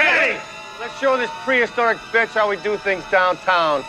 Ready! Let's show this prehistoric bitch how we do things downtown.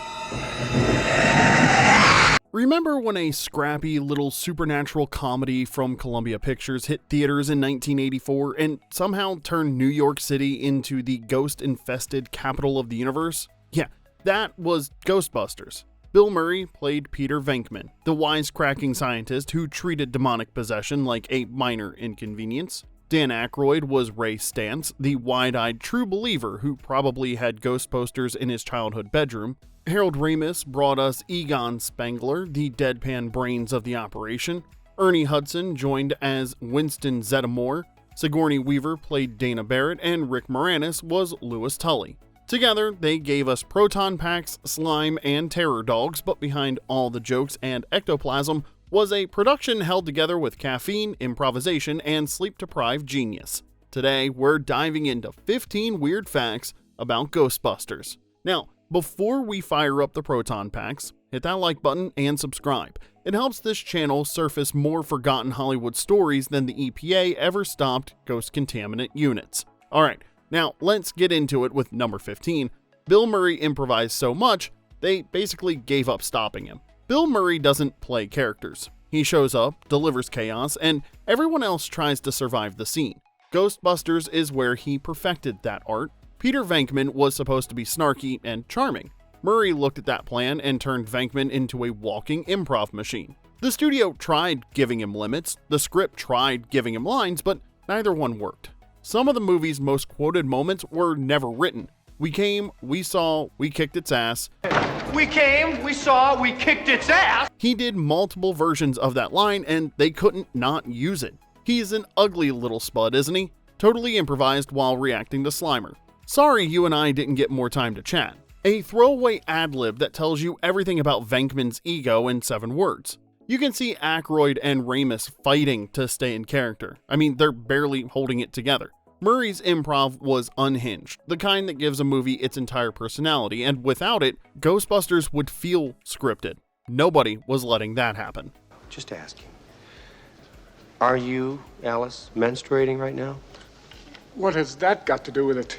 Remember when a scrappy little supernatural comedy from Columbia Pictures hit theaters in 1984 and somehow turned New York City into the ghost-infested capital of the universe? Yeah, that was Ghostbusters. Bill Murray played Peter Venkman, the wisecracking scientist who treated demonic possession like a minor inconvenience. Dan Aykroyd was Ray Stantz, the wide-eyed true believer who probably had ghost posters in his childhood bedroom. Harold Ramis brought us Egon Spengler, the deadpan brains of the operation. Ernie Hudson joined as Winston Zeddemore. Sigourney Weaver played Dana Barrett, and Rick Moranis was Louis Tully. Together, they gave us proton packs, slime, and terror dogs, but behind all the jokes and ectoplasm was a production held together with caffeine, improvisation, and sleep-deprived genius. Today, we're diving into 15 weird facts about Ghostbusters. Now, before we fire up the proton packs, hit that like button and subscribe. It helps this channel surface more forgotten Hollywood stories than the EPA ever stopped ghost contaminant units. Alright, now let's get into it with number 15. Bill Murray improvised so much, they basically gave up stopping him. Bill Murray doesn't play characters. He shows up, delivers chaos, and everyone else tries to survive the scene. Ghostbusters is where he perfected that art. Peter Venkman was supposed to be snarky and charming. Murray looked at that plan and turned Venkman into a walking improv machine. The studio tried giving him limits, the script tried giving him lines, but neither one worked. Some of the movie's most quoted moments were never written. We came, we saw, we kicked its ass. We came, we saw, we kicked its ass. He did multiple versions of that line and they couldn't not use it. He's an ugly little spud, isn't he? Totally improvised while reacting to Slimer. Sorry you and I didn't get more time to chat. A throwaway ad-lib that tells you everything about Venkman's ego in 7 words. You can see Aykroyd and Ramis fighting to stay in character. I mean, they're barely holding it together. Murray's improv was unhinged, the kind that gives a movie its entire personality, and without it, Ghostbusters would feel scripted. Nobody was letting that happen. Just asking. Are you, Alice, menstruating right now? What has that got to do with it?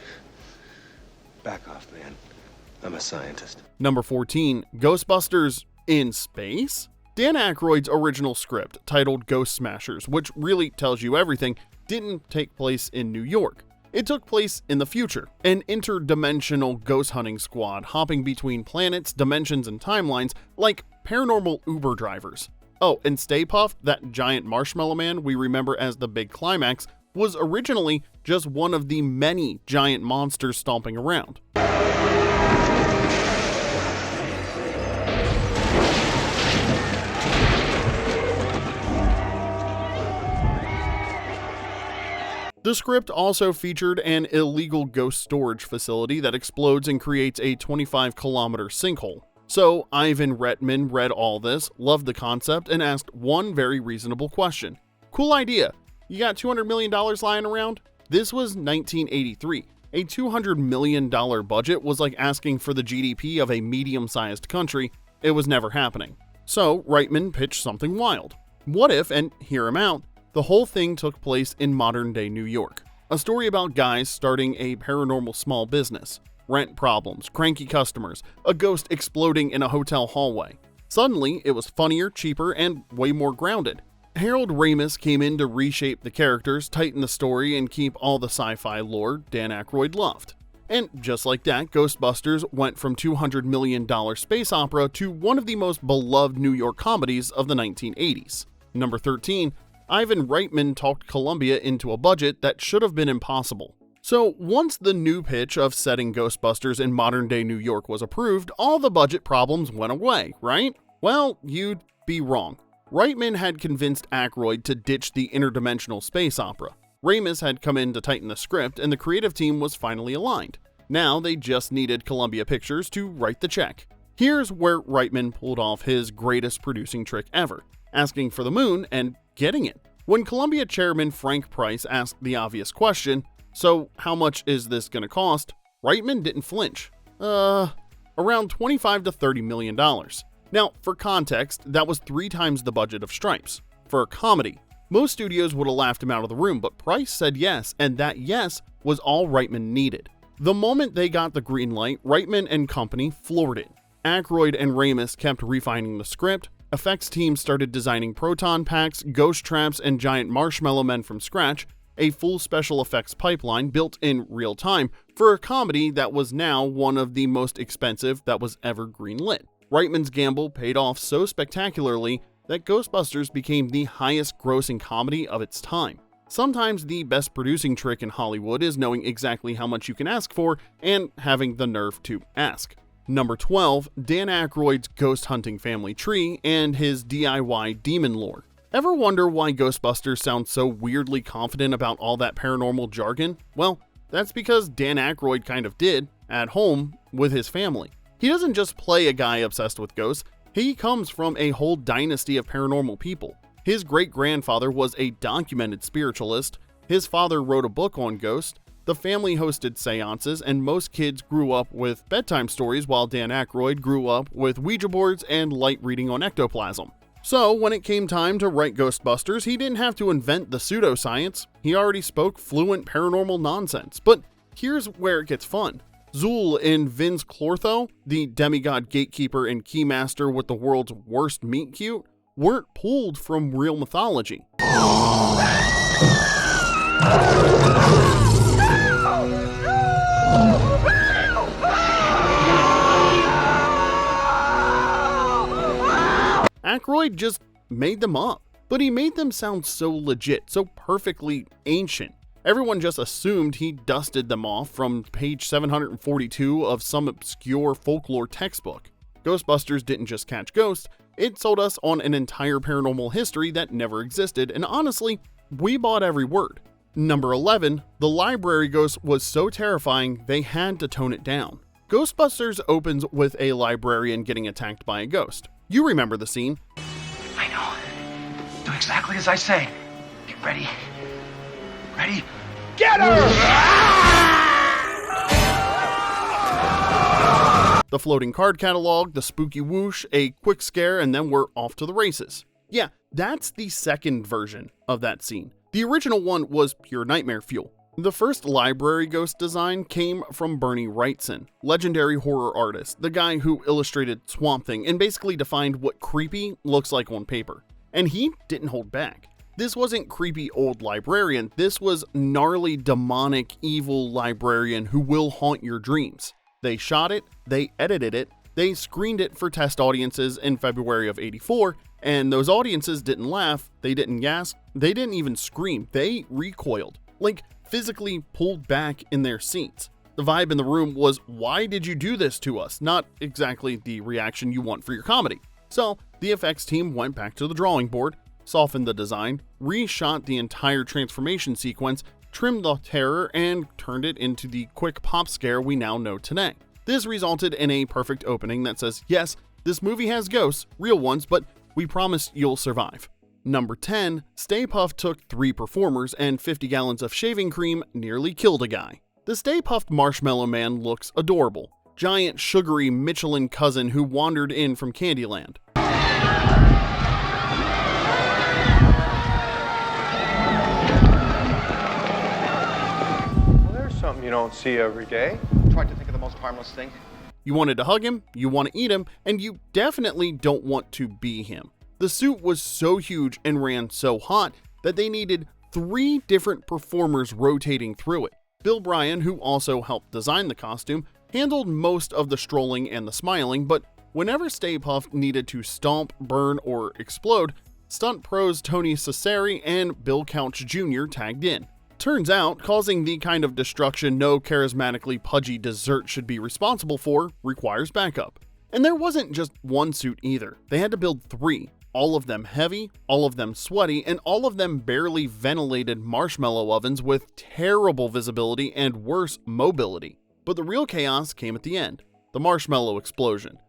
Back off, man. I'm a scientist. Number 14, Ghostbusters in space? Dan Aykroyd's original script, titled Ghost Smashers, which really tells you everything, didn't take place in New York. It took place in the future, an interdimensional ghost hunting squad hopping between planets, dimensions, and timelines like paranormal Uber drivers. Oh, and Stay Puft, that giant marshmallow man we remember as the big climax, was originally just one of the many giant monsters stomping around. The script also featured an illegal ghost storage facility that explodes and creates a 25-kilometer sinkhole. So Ivan Reitman read all this, loved the concept, and asked one very reasonable question. Cool idea. You got $200 million lying around? This was 1983. A $200 million budget was like asking for the GDP of a medium-sized country. It was never happening. So Reitman pitched something wild. What if, and hear him out, the whole thing took place in modern-day New York? A story about guys starting a paranormal small business. Rent problems, cranky customers, a ghost exploding in a hotel hallway. Suddenly, it was funnier, cheaper, and way more grounded. Harold Ramis came in to reshape the characters, tighten the story, and keep all the sci-fi lore Dan Aykroyd loved. And just like that, Ghostbusters went from $200 million space opera to one of the most beloved New York comedies of the 1980s. Number 13, Ivan Reitman talked Columbia into a budget that should have been impossible. So once the new pitch of setting Ghostbusters in modern-day New York was approved, all the budget problems went away, right? Well, you'd be wrong. Reitman had convinced Aykroyd to ditch the interdimensional space opera. Ramis had come in to tighten the script, and the creative team was finally aligned. Now they just needed Columbia Pictures to write the check. Here's where Reitman pulled off his greatest producing trick ever, asking for the moon and getting it. When Columbia chairman Frank Price asked the obvious question, so how much is this gonna cost? Reitman didn't flinch. Around $25 to $30 million. Now, for context, that was 3 times the budget of Stripes. For a comedy, most studios would have laughed him out of the room, but Price said yes, and that yes was all Reitman needed. The moment they got the green light, Reitman and company floored it. Aykroyd and Ramis kept refining the script, effects teams started designing proton packs, ghost traps, and giant marshmallow men from scratch, a full special effects pipeline built in real time for a comedy that was now one of the most expensive that was ever greenlit. Reitman's gamble paid off so spectacularly that Ghostbusters became the highest grossing comedy of its time. Sometimes the best producing trick in Hollywood is knowing exactly how much you can ask for and having the nerve to ask. Number 12, Dan Aykroyd's ghost hunting family tree and his DIY demon lore. Ever wonder why Ghostbusters sounds so weirdly confident about all that paranormal jargon? Well, that's because Dan Aykroyd kind of did, at home, with his family. He doesn't just play a guy obsessed with ghosts, he comes from a whole dynasty of paranormal people. His great-grandfather was a documented spiritualist, his father wrote a book on ghosts, the family hosted seances, and most kids grew up with bedtime stories while Dan Aykroyd grew up with Ouija boards and light reading on ectoplasm. So when it came time to write Ghostbusters, he didn't have to invent the pseudoscience, he already spoke fluent paranormal nonsense. But here's where it gets fun. Zool and Vince Clortho, the demigod gatekeeper and keymaster with the world's worst meet cute, weren't pulled from real mythology. Aykroyd just made them up, but he made them sound so legit, so perfectly ancient. Everyone just assumed he dusted them off from page 742 of some obscure folklore textbook. Ghostbusters didn't just catch ghosts, it sold us on an entire paranormal history that never existed, and honestly, we bought every word. Number 11, the library ghost was so terrifying they had to tone it down. Ghostbusters opens with a librarian getting attacked by a ghost. You remember the scene. I know. Do exactly as I say. Get ready. Ready? Get her! The floating card catalog, the spooky whoosh, a quick scare, and then we're off to the races. Yeah, that's the second version of that scene. The original one was pure nightmare fuel. The first library ghost design came from Bernie Wrightson, legendary horror artist, the guy who illustrated Swamp Thing and basically defined what creepy looks like on paper. And he didn't hold back. This wasn't creepy old librarian, this was gnarly, demonic, evil librarian who will haunt your dreams. They shot it, they edited it, they screened it for test audiences in February of '84, and those audiences didn't laugh, they didn't gasp, they didn't even scream, they recoiled. Like, physically pulled back in their seats. The vibe in the room was, why did you do this to us? Not exactly the reaction you want for your comedy. So, the effects team went back to the drawing board, softened the design, reshot the entire transformation sequence, trimmed the terror, and turned it into the quick pop scare we now know today. This resulted in a perfect opening that says, yes, this movie has ghosts, real ones, but we promise you'll survive. Number 10, Stay Puft took 3 performers and 50 gallons of shaving cream nearly killed a guy. The Stay Puft Marshmallow Man looks adorable. Giant, sugary Michelin cousin who wandered in from Candyland. Well, there's something you don't see every day. Tried to think of the most harmless thing. You wanted to hug him, you want to eat him, and you definitely don't want to be him. The suit was so huge and ran so hot that they needed 3 different performers rotating through it. Bill Bryan, who also helped design the costume, handled most of the strolling and the smiling, but whenever Stay Puft needed to stomp, burn, or explode, stunt pros Tony Cesare and Bill Couch Jr. tagged in. Turns out, causing the kind of destruction no charismatically pudgy dessert should be responsible for requires backup. And there wasn't just one suit either, they had to build 3. All of them heavy, all of them sweaty, and all of them barely ventilated marshmallow ovens with terrible visibility and worse mobility. But the real chaos came at the end, the marshmallow explosion.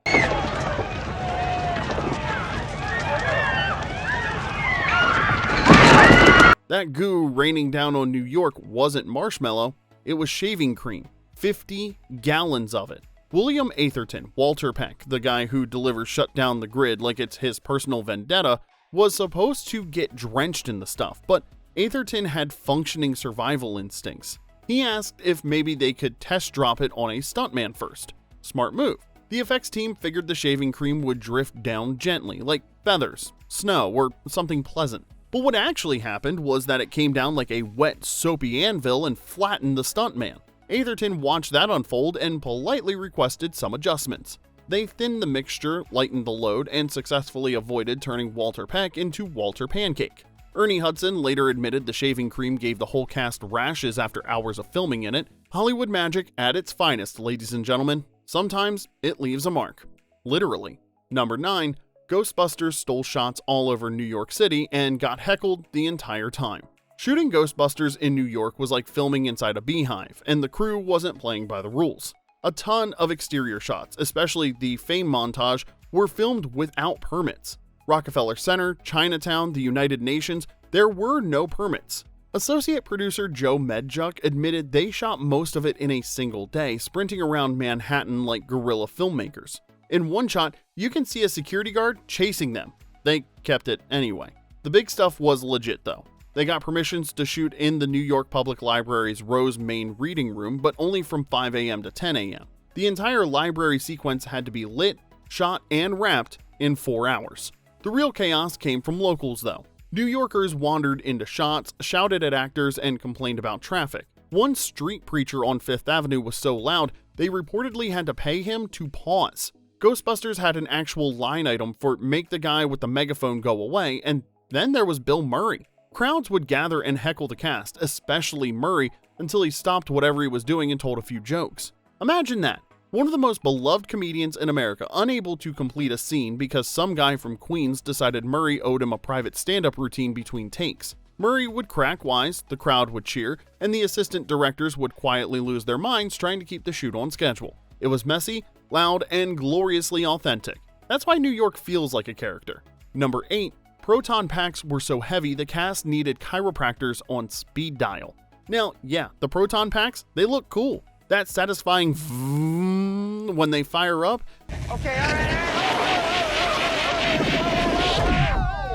That goo raining down on New York wasn't marshmallow, it was shaving cream, 50 gallons of it. William Atherton, Walter Peck, the guy who delivers Shut Down the Grid like it's his personal vendetta, was supposed to get drenched in the stuff, but Atherton had functioning survival instincts. He asked if maybe they could test drop it on a stuntman first. Smart move. The effects team figured the shaving cream would drift down gently, like feathers, snow, or something pleasant. But what actually happened was that it came down like a wet, soapy anvil and flattened the stuntman. Atherton watched that unfold and politely requested some adjustments. They thinned the mixture, lightened the load, and successfully avoided turning Walter Peck into Walter Pancake. Ernie Hudson later admitted the shaving cream gave the whole cast rashes after hours of filming in it. Hollywood magic at its finest, ladies and gentlemen. Sometimes it leaves a mark. Literally. Number 9. Ghostbusters stole shots all over New York City and got heckled the entire time. Shooting Ghostbusters in New York was like filming inside a beehive, and the crew wasn't playing by the rules. A ton of exterior shots, especially the fame montage, were filmed without permits. Rockefeller Center, Chinatown, the United Nations, there were no permits. Associate producer Joe Medjuk admitted they shot most of it in a single day, sprinting around Manhattan like guerrilla filmmakers. In one shot, you can see a security guard chasing them. They kept it anyway. The big stuff was legit though. They got permissions to shoot in the New York Public Library's Rose main reading room, but only from 5 a.m. to 10 a.m. The entire library sequence had to be lit, shot, and wrapped in 4 hours. The real chaos came from locals though. New Yorkers wandered into shots, shouted at actors, and complained about traffic. One street preacher on Fifth Avenue was so loud, they reportedly had to pay him to pause. Ghostbusters had an actual line item for "make the guy with the megaphone go away," and then there was Bill Murray. Crowds would gather and heckle the cast, especially Murray, until he stopped whatever he was doing and told a few jokes. Imagine that. One of the most beloved comedians in America unable to complete a scene because some guy from Queens decided Murray owed him a private stand-up routine between takes. Murray would crack wise, the crowd would cheer, and the assistant directors would quietly lose their minds trying to keep the shoot on schedule. It was messy, loud, and gloriously authentic. That's why New York feels like a character. Number 8. Proton packs were so heavy the cast needed chiropractors on speed dial. Now, yeah, the proton packs, they look cool. That satisfying vroom when they fire up. Okay, all right.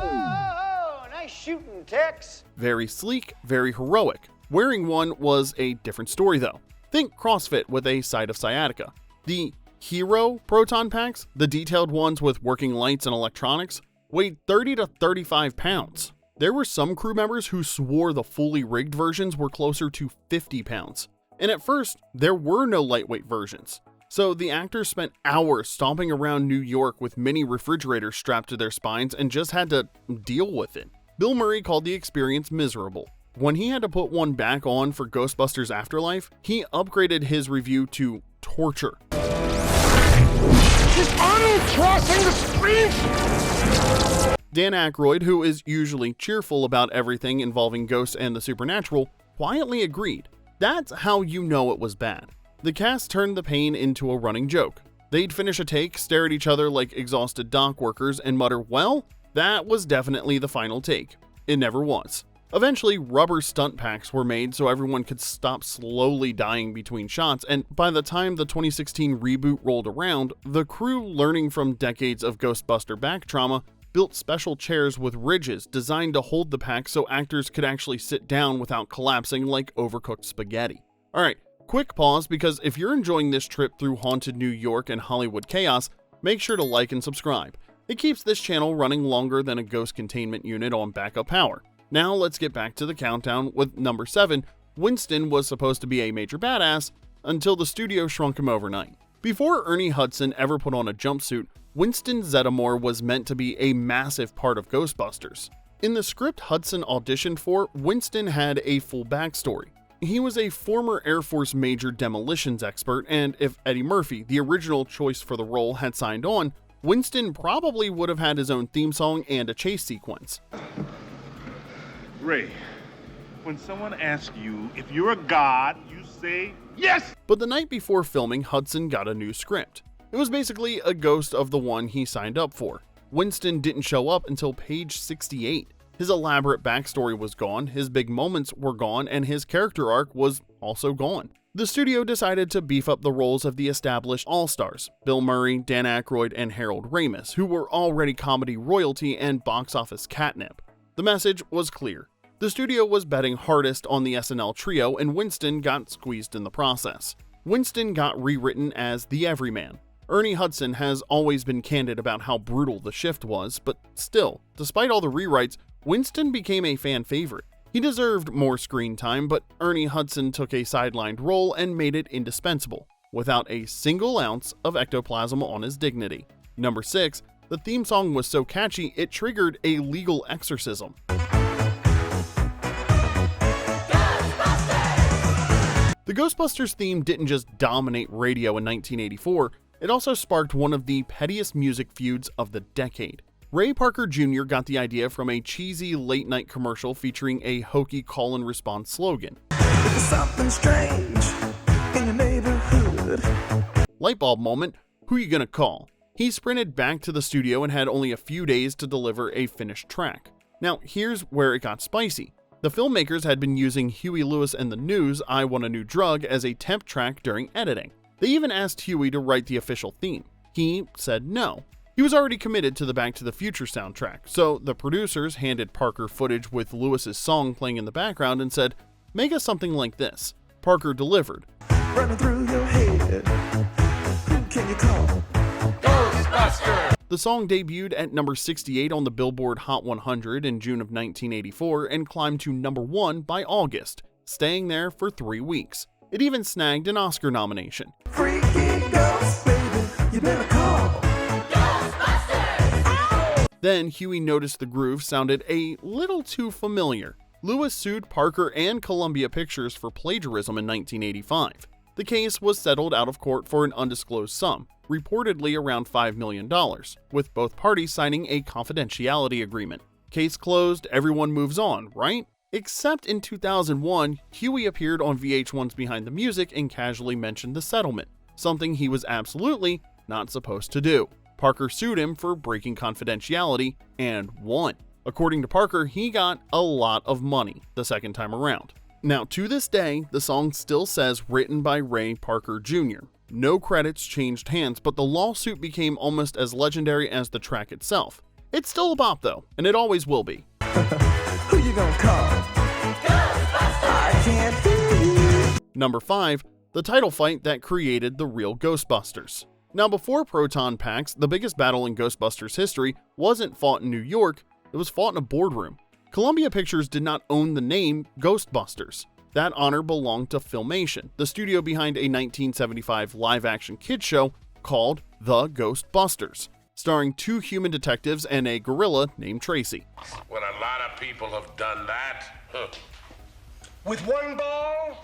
Oh, nice shooting, Tex. Very sleek, very heroic. Wearing one was a different story though. Think CrossFit with a side of sciatica. The Hero proton packs, the detailed ones with working lights and electronics, weighed 30 to 35 pounds. There were some crew members who swore the fully rigged versions were closer to 50 pounds. And at first, there were no lightweight versions. So the actors spent hours stomping around New York with mini refrigerators strapped to their spines and just had to deal with it. Bill Murray called the experience miserable. When he had to put one back on for Ghostbusters Afterlife, he upgraded his review to torture. She's uncrossing the street! Dan Aykroyd, who is usually cheerful about everything involving ghosts and the supernatural, quietly agreed. That's how you know it was bad. The cast turned the pain into a running joke. They'd finish a take, stare at each other like exhausted dock workers, and mutter, "Well, that was definitely the final take." It never was. Eventually, rubber stunt packs were made so everyone could stop slowly dying between shots, and by the time the 2016 reboot rolled around, the crew, learning from decades of Ghostbuster back trauma, built special chairs with ridges designed to hold the pack so actors could actually sit down without collapsing like overcooked spaghetti. Alright, quick pause because if you're enjoying this trip through haunted New York and Hollywood chaos, make sure to like and subscribe. It keeps this channel running longer than a ghost containment unit on backup power. Now let's get back to the countdown with number 7. Winston was supposed to be a major badass until the studio shrunk him overnight. Before Ernie Hudson ever put on a jumpsuit, Winston Zeddemore was meant to be a massive part of Ghostbusters. In the script Hudson auditioned for, Winston had a full backstory. He was a former Air Force Major demolitions expert, and if Eddie Murphy, the original choice for the role, had signed on, Winston probably would have had his own theme song and a chase sequence. Ray, when someone asks you if you're a god, you say yes! But the night before filming, Hudson got a new script. It was basically a ghost of the one he signed up for. Winston didn't show up until page 68. His elaborate backstory was gone, his big moments were gone, and his character arc was also gone. The studio decided to beef up the roles of the established all-stars, Bill Murray, Dan Aykroyd, and Harold Ramis, who were already comedy royalty and box office catnip. The message was clear. The studio was betting hardest on the SNL trio, and Winston got squeezed in the process. Winston got rewritten as the Everyman. Ernie Hudson has always been candid about how brutal the shift was, but still, despite all the rewrites, Winston became a fan favorite. He deserved more screen time, but Ernie Hudson took a sidelined role and made it indispensable, without a single ounce of ectoplasm on his dignity. Number 6, the theme song was so catchy it triggered a legal exorcism. The Ghostbusters theme didn't just dominate radio in 1984, it also sparked one of the pettiest music feuds of the decade. Ray Parker Jr. got the idea from a cheesy late-night commercial featuring a hokey call-and-response slogan. If there's something strange in your neighborhood. Lightbulb moment, who you gonna call? He sprinted back to the studio and had only a few days to deliver a finished track. Now, here's where it got spicy. The filmmakers had been using Huey Lewis and the News' I Want a New Drug as a temp track during editing. They even asked Huey to write the official theme. He said no. He was already committed to the Back to the Future soundtrack, so the producers handed Parker footage with Lewis's song playing in the background and said, "Make us something like this." Parker delivered. Running through your head. Who can you call? Ghostbusters! The song debuted at number 68 on the Billboard Hot 100 in June of 1984 and climbed to number 1 by August, staying there for 3 weeks. It even snagged an Oscar nomination. Freaky ghost, baby, you better call. Then Huey noticed the groove sounded a little too familiar. Lewis sued Parker and Columbia Pictures for plagiarism in 1985. The case was settled out of court for an undisclosed sum, reportedly around $5 million, with both parties signing a confidentiality agreement. Case closed, everyone moves on, right? Except in 2001, Huey appeared on VH1's Behind the Music and casually mentioned the settlement, something he was absolutely not supposed to do. Parker sued him for breaking confidentiality and won. According to Parker, he got a lot of money the second time around. Now, to this day, the song still says written by Ray Parker Jr. No credits changed hands, but the lawsuit became almost as legendary as the track itself. It's still a bop though, and it always will be. Who you gonna call? Ghostbusters! I can't hear you. Number 5, the title fight that created the real Ghostbusters. Now, before proton packs, the biggest battle in Ghostbusters history wasn't fought in New York, it was fought in a boardroom. Columbia Pictures did not own the name Ghostbusters. That honor belonged to Filmation, the studio behind a 1975 live-action kids show called The Ghostbusters, starring 2 human detectives and a gorilla named Tracy. Well, a lot of people have done that. With one ball?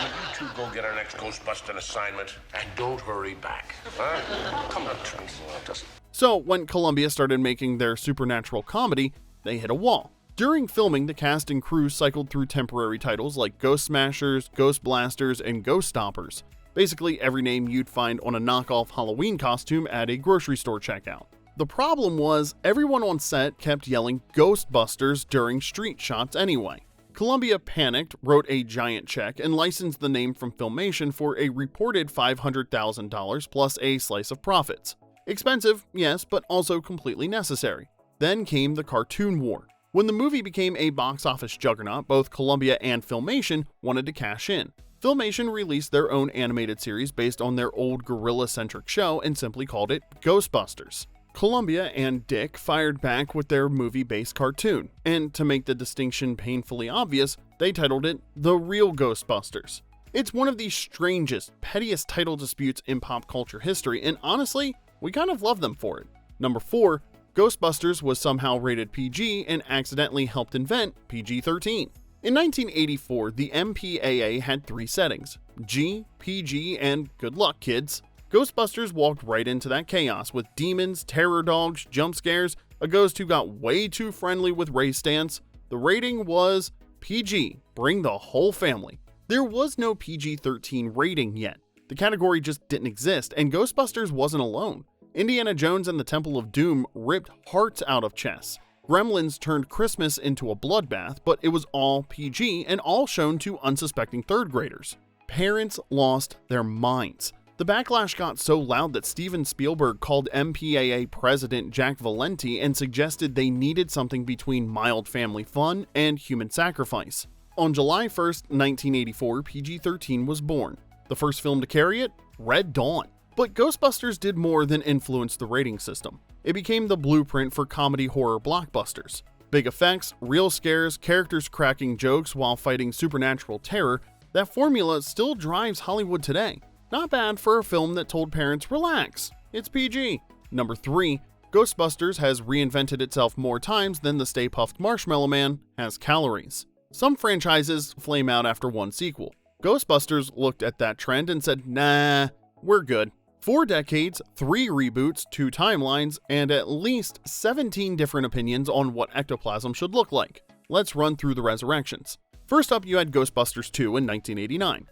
You two go get our next Ghostbusting assignment and don't hurry back. Huh? Come on, Tracy. So, when Columbia started making their supernatural comedy, they hit a wall. During filming, the cast and crew cycled through temporary titles like Ghost Smashers, Ghost Blasters, and Ghost Stoppers. Basically every name you'd find on a knockoff Halloween costume at a grocery store checkout. The problem was, everyone on set kept yelling Ghostbusters during street shots anyway. Columbia panicked, wrote a giant check, and licensed the name from Filmation for a reported $500,000 plus a slice of profits. Expensive, yes, but also completely necessary. Then came the cartoon war. When the movie became a box office juggernaut, both Columbia and Filmation wanted to cash in. Filmation released their own animated series based on their old gorilla-centric show and simply called it Ghostbusters. Columbia and Dick fired back with their movie-based cartoon, and to make the distinction painfully obvious, they titled it The Real Ghostbusters. It's one of the strangest, pettiest title disputes in pop culture history, and honestly, we kind of love them for it. Number 4, Ghostbusters was somehow rated PG and accidentally helped invent PG-13. In 1984, the MPAA had 3 settings: G, PG, and good luck, kids. Ghostbusters walked right into that chaos with demons, terror dogs, jump scares, a ghost who got way too friendly with Ray's stance. The rating was PG, bring the whole family. There was no PG-13 rating yet. The category just didn't exist, and Ghostbusters wasn't alone. Indiana Jones and the Temple of Doom ripped hearts out of chests. Gremlins turned Christmas into a bloodbath, but it was all PG and all shown to unsuspecting third graders. Parents lost their minds. The The backlash got so loud that Steven Spielberg called MPAA president Jack Valenti and suggested they needed something between mild family fun and human sacrifice. On July 1st, 1984, PG-13 was born. The first film to carry it? Red Dawn. But Ghostbusters did more than influence the rating system. It became the blueprint for comedy horror blockbusters. Big effects, real scares, characters cracking jokes while fighting supernatural terror, that formula still drives Hollywood today. Not bad for a film that told parents, relax, it's PG. Number 3, Ghostbusters has reinvented itself more times than the Stay Puft Marshmallow Man has calories. Some franchises flame out after one sequel. Ghostbusters looked at that trend and said, nah, we're good. 4 decades, 3 reboots, 2 timelines, and at least 17 different opinions on what ectoplasm should look like. Let's run through the resurrections. First up, you had Ghostbusters 2 in 1989.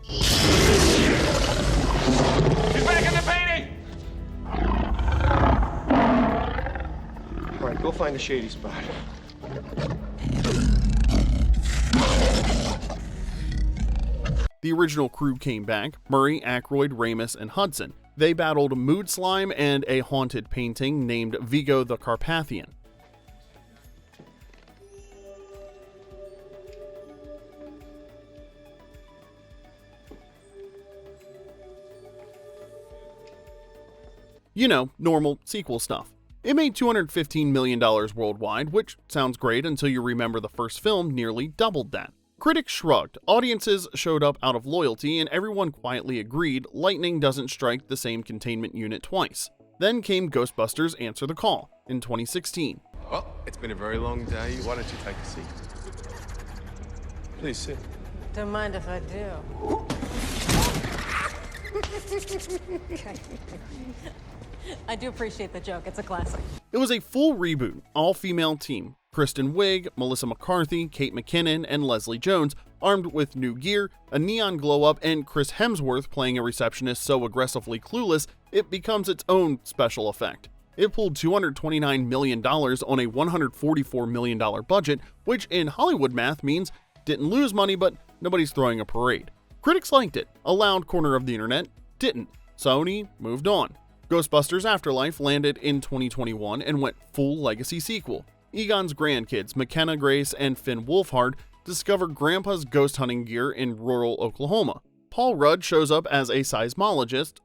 She's back in the painting! All right, go find a shady spot. The original crew came back: Murray, Aykroyd, Ramis, and Hudson. They battled Mood Slime and a haunted painting named Vigo the Carpathian. You know, normal sequel stuff. It made $215 million worldwide, which sounds great until you remember the first film nearly doubled that. Critics shrugged, audiences showed up out of loyalty, and everyone quietly agreed lightning doesn't strike the same containment unit twice. Then came Ghostbusters Answer the Call in 2016. Well, it's been a very long day. Why don't you take a seat? Please sit. Don't mind if I do. I do appreciate the joke. It's a classic. It was a full reboot, all-female team. Kristen Wiig, Melissa McCarthy, Kate McKinnon, and Leslie Jones, armed with new gear, a neon glow-up, and Chris Hemsworth playing a receptionist so aggressively clueless, it becomes its own special effect. It pulled $229 million on a $144 million budget, which in Hollywood math means didn't lose money, but nobody's throwing a parade. Critics liked it. A loud corner of the internet didn't. Sony moved on. Ghostbusters Afterlife landed in 2021 and went full legacy sequel. Egon's grandkids, McKenna Grace and Finn Wolfhard, discover Grandpa's ghost hunting gear in rural Oklahoma. Paul Rudd shows up as a seismologist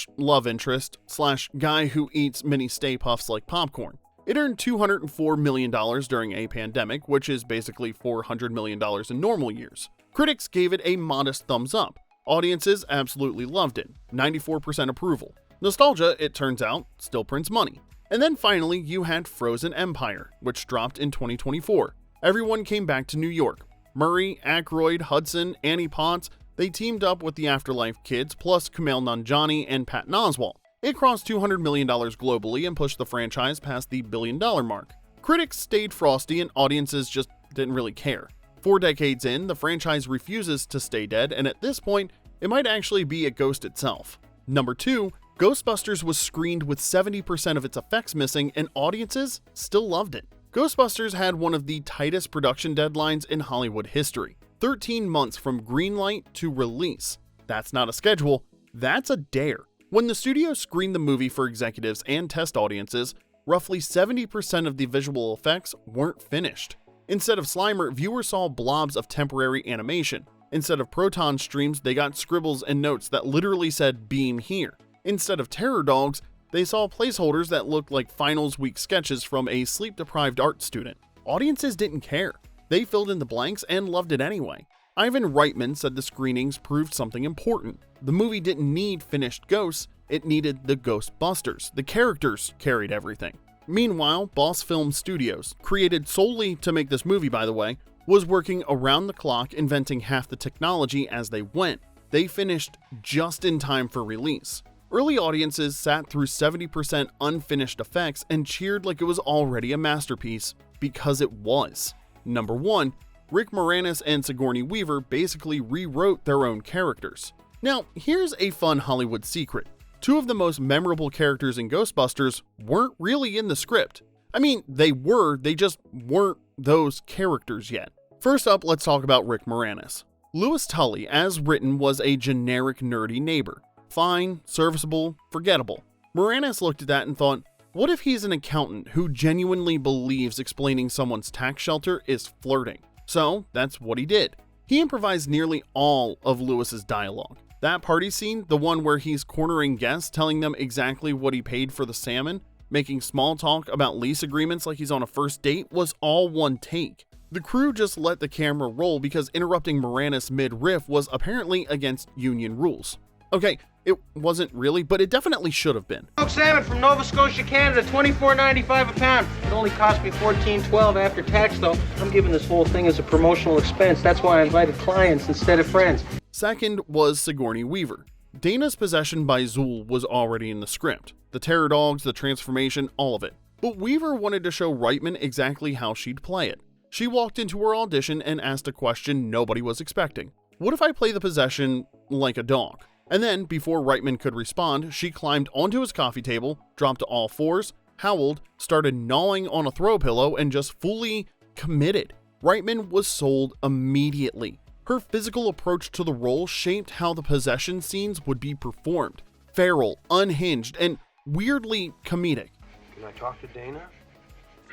/ love interest / guy who eats mini Stay Puffs like popcorn. It earned $204 million during a pandemic, which is basically $400 million in normal years. Critics gave it a modest thumbs up. Audiences absolutely loved it, 94% approval. Nostalgia, it turns out, still prints money. And then finally, you had Frozen Empire, which dropped in 2024. Everyone came back to New York. Murray, Aykroyd, Hudson, Annie Potts, they teamed up with the Afterlife kids, plus Kumail Nanjiani and Patton Oswalt. It crossed $200 million globally and pushed the franchise past the $1 billion mark. Critics stayed frosty and audiences just didn't really care. 4 decades in, the franchise refuses to stay dead, and at this point, it might actually be a ghost itself. Number 2, Ghostbusters was screened with 70% of its effects missing, and audiences still loved it. Ghostbusters had one of the tightest production deadlines in Hollywood history. 13 months from greenlight to release. That's not a schedule, that's a dare. When the studio screened the movie for executives and test audiences, roughly 70% of the visual effects weren't finished. Instead of Slimer, viewers saw blobs of temporary animation. Instead of proton streams, they got scribbles and notes that literally said "beam here." Instead of terror dogs, they saw placeholders that looked like finals week sketches from a sleep-deprived art student. Audiences didn't care. They filled in the blanks and loved it anyway. Ivan Reitman said the screenings proved something important. The movie didn't need finished ghosts, it needed the Ghostbusters. The characters carried everything. Meanwhile, Boss Film Studios, created solely to make this movie by the way, was working around the clock inventing half the technology as they went. They finished just in time for release. Early audiences sat through 70% unfinished effects and cheered like it was already a masterpiece, because it was. Number 1, Rick Moranis and Sigourney Weaver basically rewrote their own characters. Now, here's a fun Hollywood secret. 2 of the most memorable characters in Ghostbusters weren't really in the script. I mean, they were, they just weren't those characters yet. First up, let's talk about Rick Moranis. Louis Tully, as written, was a generic nerdy neighbor. Fine, serviceable, forgettable. Moranis looked at that and thought, what if he's an accountant who genuinely believes explaining someone's tax shelter is flirting? So that's what he did. He improvised nearly all of Lewis's dialogue. That party scene, the one where he's cornering guests, telling them exactly what he paid for the salmon, making small talk about lease agreements like he's on a first date, was all one take. The crew just let the camera roll because interrupting Moranis mid-riff was apparently against union rules. Okay, it wasn't really, but it definitely should have been. Smoked salmon from Nova Scotia, Canada, $24.95 a pound. It only cost me $14.12 after tax, though. I'm giving this whole thing as a promotional expense. That's why I invited clients instead of friends. Second was Sigourney Weaver. Dana's possession by Zuul was already in the script. The terror dogs, the transformation, all of it. But Weaver wanted to show Reitman exactly how she'd play it. She walked into her audition and asked a question nobody was expecting. What if I play the possession like a dog? And then, before Reitman could respond, she climbed onto his coffee table, dropped to all fours, howled, started gnawing on a throw pillow, and just fully committed. Reitman was sold immediately. Her physical approach to the role shaped how the possession scenes would be performed. Feral, unhinged, and weirdly comedic. Can I talk to Dana?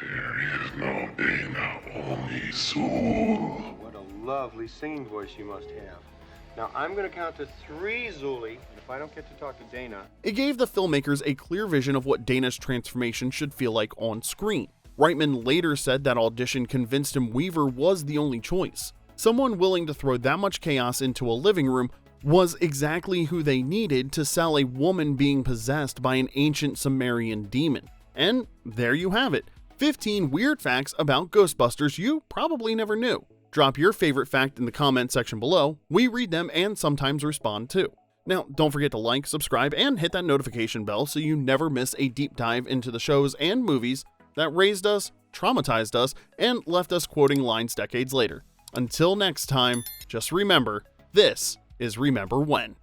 There is no Dana, only Zuul. What a lovely singing voice you must have. Now, I'm going to count to 3, Zuli, and if I don't get to talk to Dana... It gave the filmmakers a clear vision of what Dana's transformation should feel like on screen. Reitman later said that audition convinced him Weaver was the only choice. Someone willing to throw that much chaos into a living room was exactly who they needed to sell a woman being possessed by an ancient Sumerian demon. And there you have it. 15 weird facts about Ghostbusters you probably never knew. Drop your favorite fact in the comment section below. We read them and sometimes respond too. Now, don't forget to like, subscribe, and hit that notification bell so you never miss a deep dive into the shows and movies that raised us, traumatized us, and left us quoting lines decades later. Until next time, just remember, this is Remember When.